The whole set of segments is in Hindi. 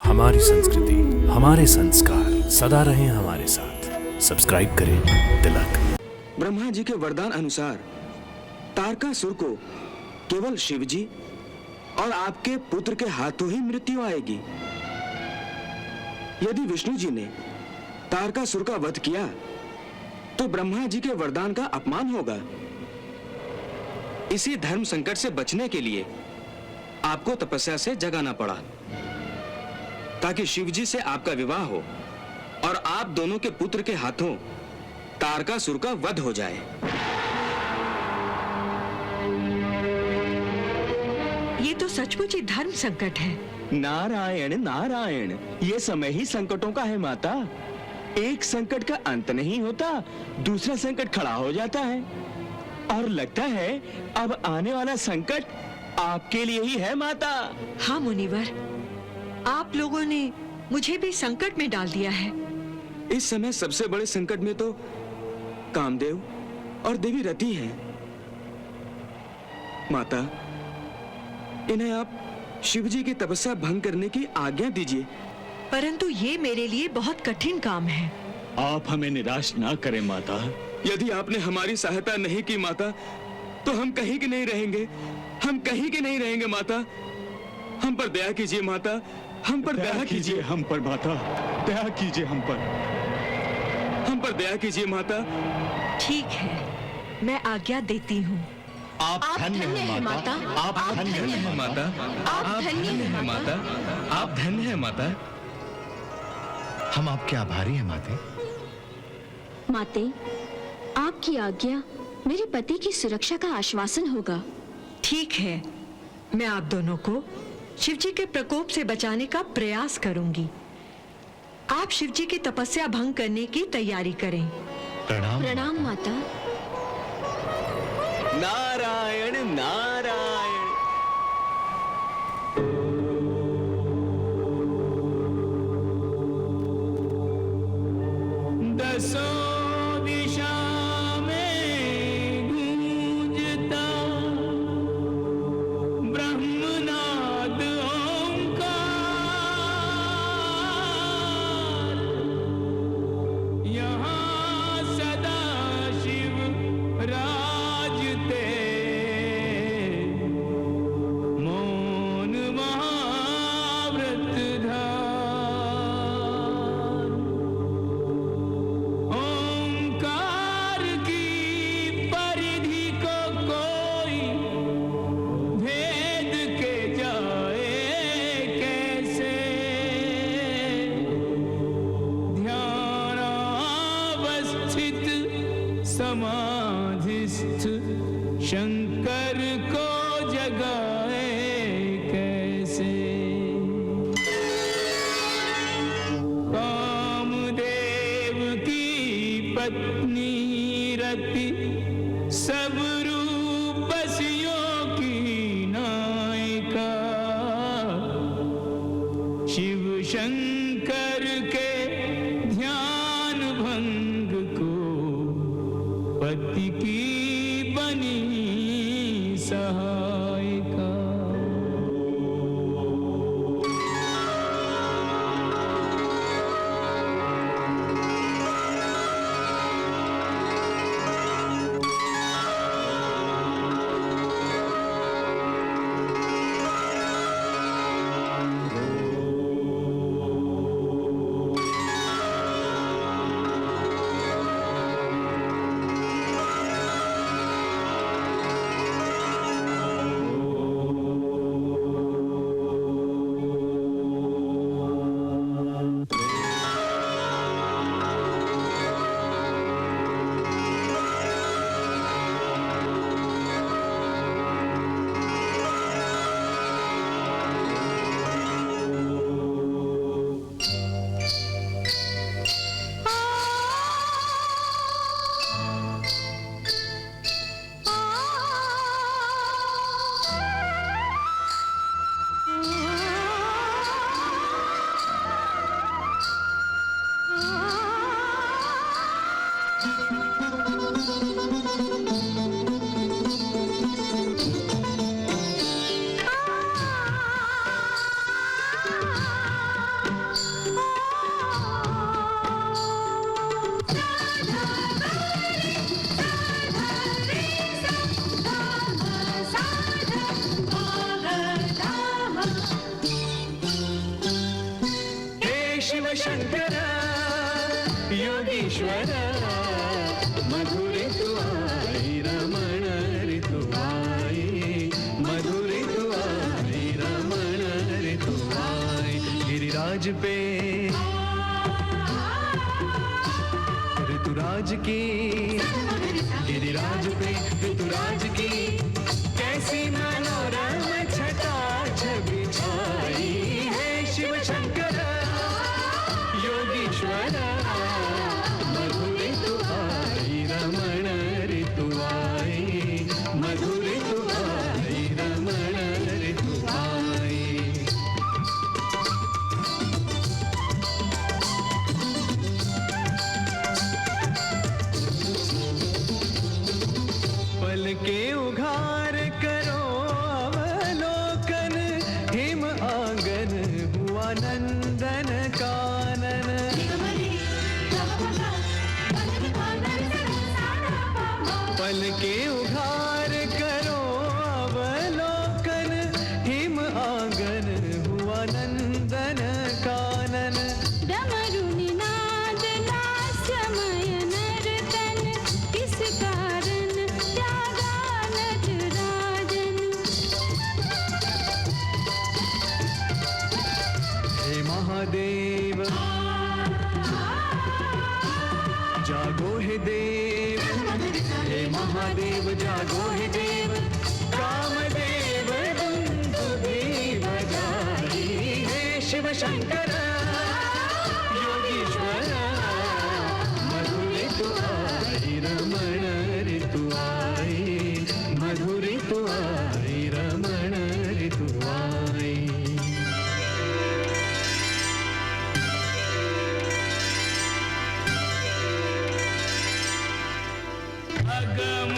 हमारी संस्कृति, हमारे संस्कार सदा रहें हमारे साथ। सब्सक्राइब करें तिलक। ब्रह्मा जी के वरदान अनुसार तारकासुर को केवल शिवजी और आपके पुत्र के हाथों ही मृत्यु आएगी। यदि विष्णु जी ने तारकासुर का वध किया तो ब्रह्मा जी के वरदान का अपमान होगा। इसी धर्म संकट से बचने के लिए आपको तपस्या से जगाना पड़ा, ताकि शिवजी से आपका विवाह हो और आप दोनों के पुत्र के हाथों तारकासुर का वध हो जाए। ये तो सचमुच ही धर्म संकट है। नारायण नारायण, ये समय ही संकटों का है माता। एक संकट का अंत नहीं होता, दूसरा संकट खड़ा हो जाता है और लगता है अब आने वाला संकट आपके लिए ही है माता। हाँ मुनिवर, आप लोगों ने मुझे भी संकट में डाल दिया है। इस समय सबसे बड़े संकट में तो कामदेव और देवी रति हैं। माता, इन्हें आप शिवजी की तपस्या भंग करने की आज्ञा दीजिए। परंतु ये मेरे लिए बहुत कठिन काम है। आप हमें निराश ना करें माता। यदि आपने हमारी सहायता नहीं की माता, तो हम कहीं के नहीं रहेंगे। हम कहीं के नहीं रहेंगे माता। हम पर दया कीजिए माता, हम पर दया कीजिए। हम पर माता, दया कीजिए हम पर दया कीजिए माता। ठीक है, मैं आज्ञा देती हूँ। आप धन्य हैं माता, आप धन्य हैं माता, आप धन्य हैं माता। आप धन्य हैं माता। हम आपके आभारी हैं माते। माते, आपकी आज्ञा मेरे पति की सुरक्षा का आश्वासन होगा। ठीक है, मैं आप दोनों को शिवजी के प्रकोप से बचाने का प्रयास करूंगी। आप शिवजी की तपस्या भंग करने की तैयारी करें। प्रणाम। प्रणाम माता। नारायण नारायण। दसों दिशा में गूंजता ब्रह्मनाद ओंकार, यहाँ सदा शिव राजते, मौन महाव्रत धार। ओंकार की परिधि को कोई भेद के जाए कैसे, ध्यानावस्थित समाधिस्थ शंकर को जगाए कैसे। कामदेव की पत्नी रति सब रूपसियों की नायिका, शिव शंकर के ध्यान भंग को पति की बनी सहायिका। शंकर योगीश्वर मधुर तू आई रमण ऋतु आई मधुर तू आई रमण ऋतु आई गिरिराज पे ऋतुराज की गिरिराज पे ऋतुराज की कैसी मनोरम छटा छवि छाई है शिव शंकर योगीश्वर मधुर तू आई रमण ऋतु आई मधुर तू आई रमण ऋतु आई पल के उघार करो अवलोकन हिम आंगन हुआ नंदन कानन पल के उघार करो अवलोकन हिम आंगन हुआ नंदन कानन डमरू निनाद लास्यमय नर्तन किस कारण त्यागा नटराजन हे महादेव जागो हे देव हे महादेव जागो हे देव कामदेव दुंदुभी बजाई हे शिव शंकर योगीश्वर मधुर तू आई रमण ऋतु आई मधुर तू आई रमण ऋतु आई अगम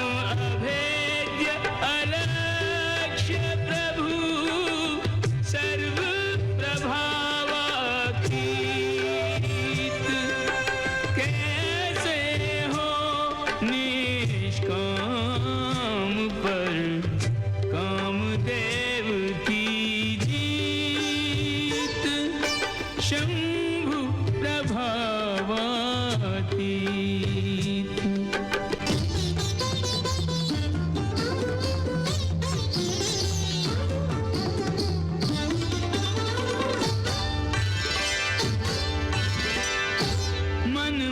अभेद्य अलक्ष्य प्रभु सर्व प्रभावातीत कैसे हो निष्काम पर कामदेव की जीत शंभु प्रभावातीत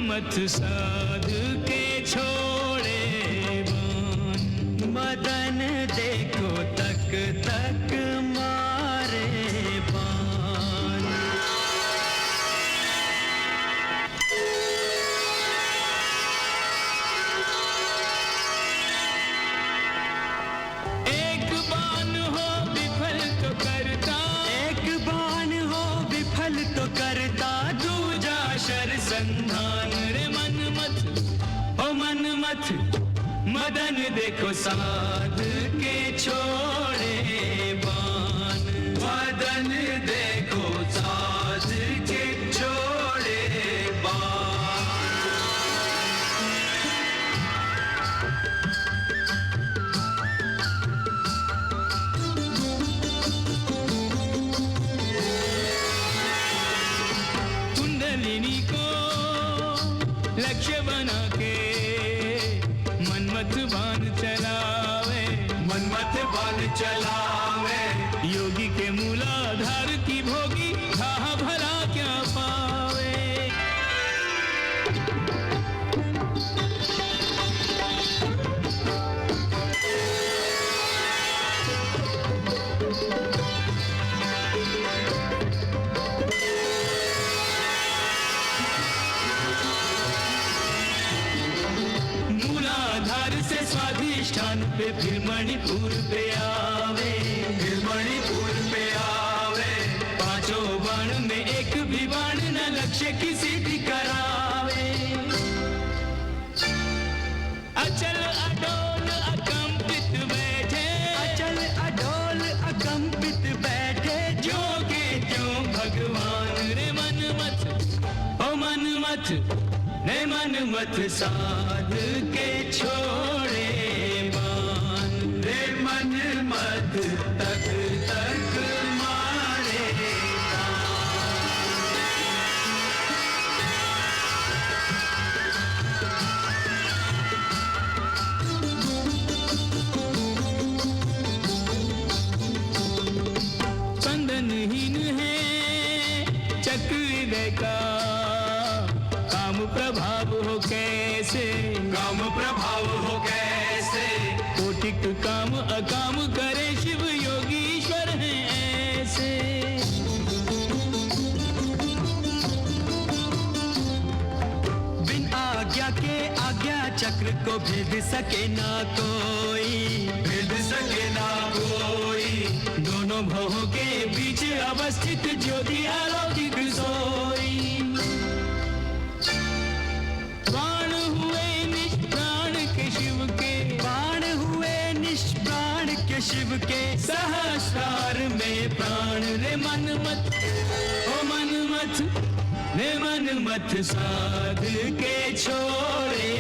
मत साध के छोड़े बान मदन देखो तक तक मारे बान एक बान हो विफल तो करता एक बान हो विफल तो करता दूजा शर संधान रे मन मत मदन देखो साध के छोड़े बान मदन देखो साध के छोड़े बान कुंडलिनी को लक्ष्य बना के मनमत बाण चलावे योगी के मूलाधार की भोगी कहा भला क्या पावे मूलाधार से स्वाधिष्ठान पे फिर मणिपुर पे आवे पांचों बाण में एक भी बाण न लक्ष्य की सिद्धि करावे अचल अडोल अकंपित बैठे जो के त्यों भगवान रे मन मत साध के छोड़े बान रे मन मत तक तक मारे तिलक हृदय का। काम प्रभाव हो कैसे, काम प्रभाव हो कैसे, कोटिक काम अकाम करे शिव योगीश्वर हैं ऐसे। बिन आज्ञा के आज्ञा चक्र को भेद सके ना कोई, भेद सके ना कोई। दोनों भवों के बीच अवस्थित ज्योति अलौकिक सोई। प्राण हुए निष्प्राण के शिव के, प्राण हुए निष्प्राण के शिव के, सहस्रार में प्राण रे मनमत, ओ मनमत रे मनमथ साध के छोड़े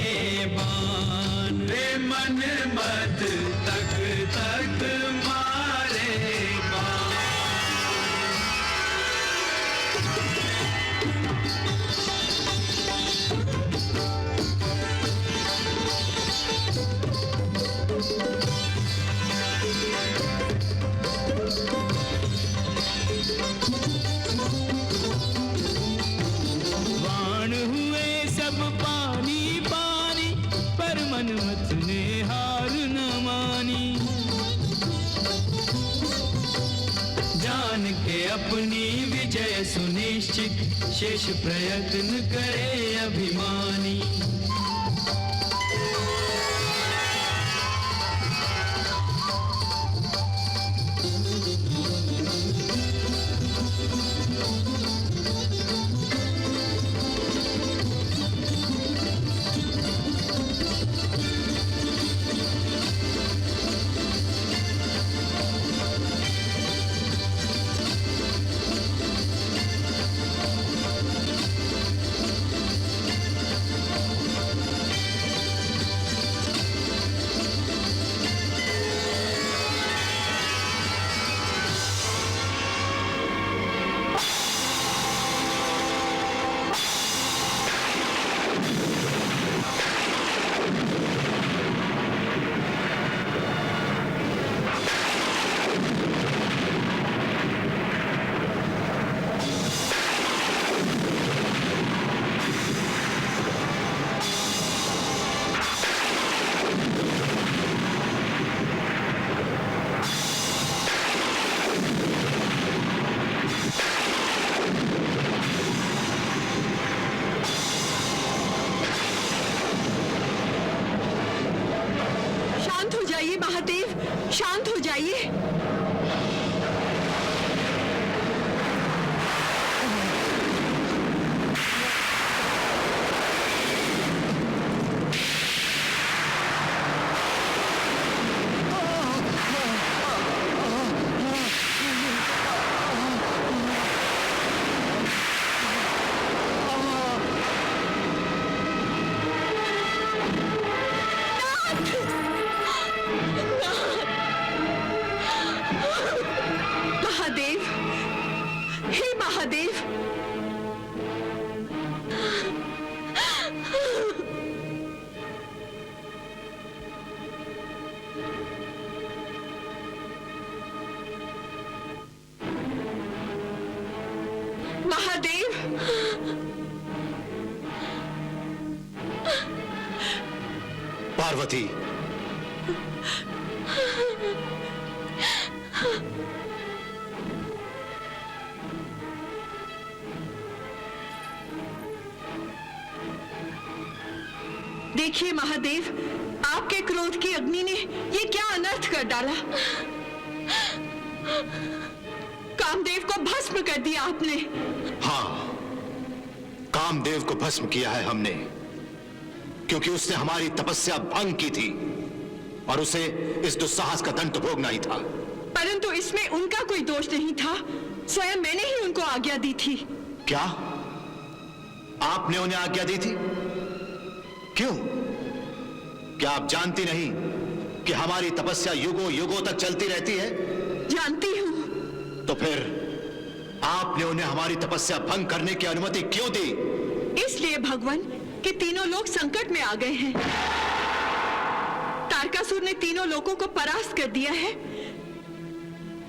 बाण रे मनमत तक तक मारे बाण। बाण हुए सब पानी पानी, पर मनमथ ने हार न मानी। जान के अपनी विजय सुनिश्चित, शेष प्रयत्न करे अभिमानी। शांत हो जाइए महादेव, शांत हो जाइए। महादेव, हे महादेव, महादेव, पार्वती, देखिए महादेव, आपके क्रोध की अग्नि ने ये क्या अनर्थ कर डाला। कामदेव को भस्म कर दिया आपने। हाँ, कामदेव को भस्म किया है हमने, क्योंकि उसने हमारी तपस्या भंग की थी और उसे इस दुस्साहस का दंड भोगना ही था। परंतु इसमें उनका कोई दोष नहीं था, स्वयं मैंने ही उनको आज्ञा दी थी। क्या आपने उन्हें आज्ञा दी थी? क्यों? क्या आप जानती नहीं कि हमारी तपस्या युगों युगों तक चलती रहती है? जानती हूँ। तो फिर आपने उन्हें हमारी तपस्या भंग करने की अनुमति क्यों दी? इसलिए भगवान कि तीनों लोग संकट में आ गए हैं। तारकासुर ने तीनों लोगों को परास्त कर दिया है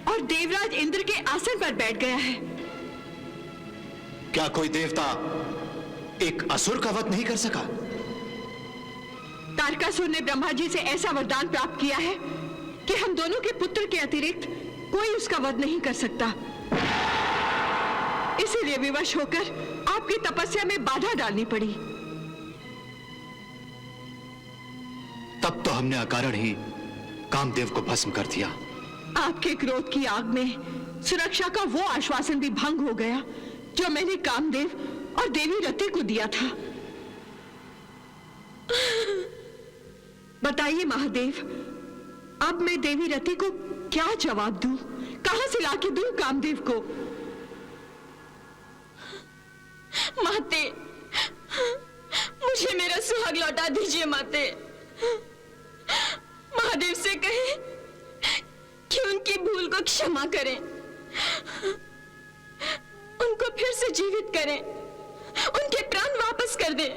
और देवराज इंद्र के आसन पर बैठ गया है। क्या कोई देवता एक असुर का वध नहीं कर सका? तारकासुर ने ब्रह्मा जी से ऐसा वरदान प्राप्त किया है कि हम दोनों के पुत्र के अतिरिक्त कोई उसका वध नहीं कर सकता। इसीलिए विवश होकर आपकी तपस्या में बाधा डालनी पड़ी। तब तो हमने अकारण ही कामदेव को भस्म कर दिया। आपके क्रोध की आग में सुरक्षा का वो आश्वासन भी भंग हो गया जो मैंने कामदेव और देवी रति को दिया था। बताइए महादेव, अब मैं देवी रति को क्या जवाब दूं? कहां से लाके दूं कामदेव को? माते, मुझे मेरा सुहाग लौटा दीजिए माते। महादेव से कहें कि उनकी भूल को क्षमा करें, उनको फिर से जीवित करें, उनके प्राण वापस कर दें।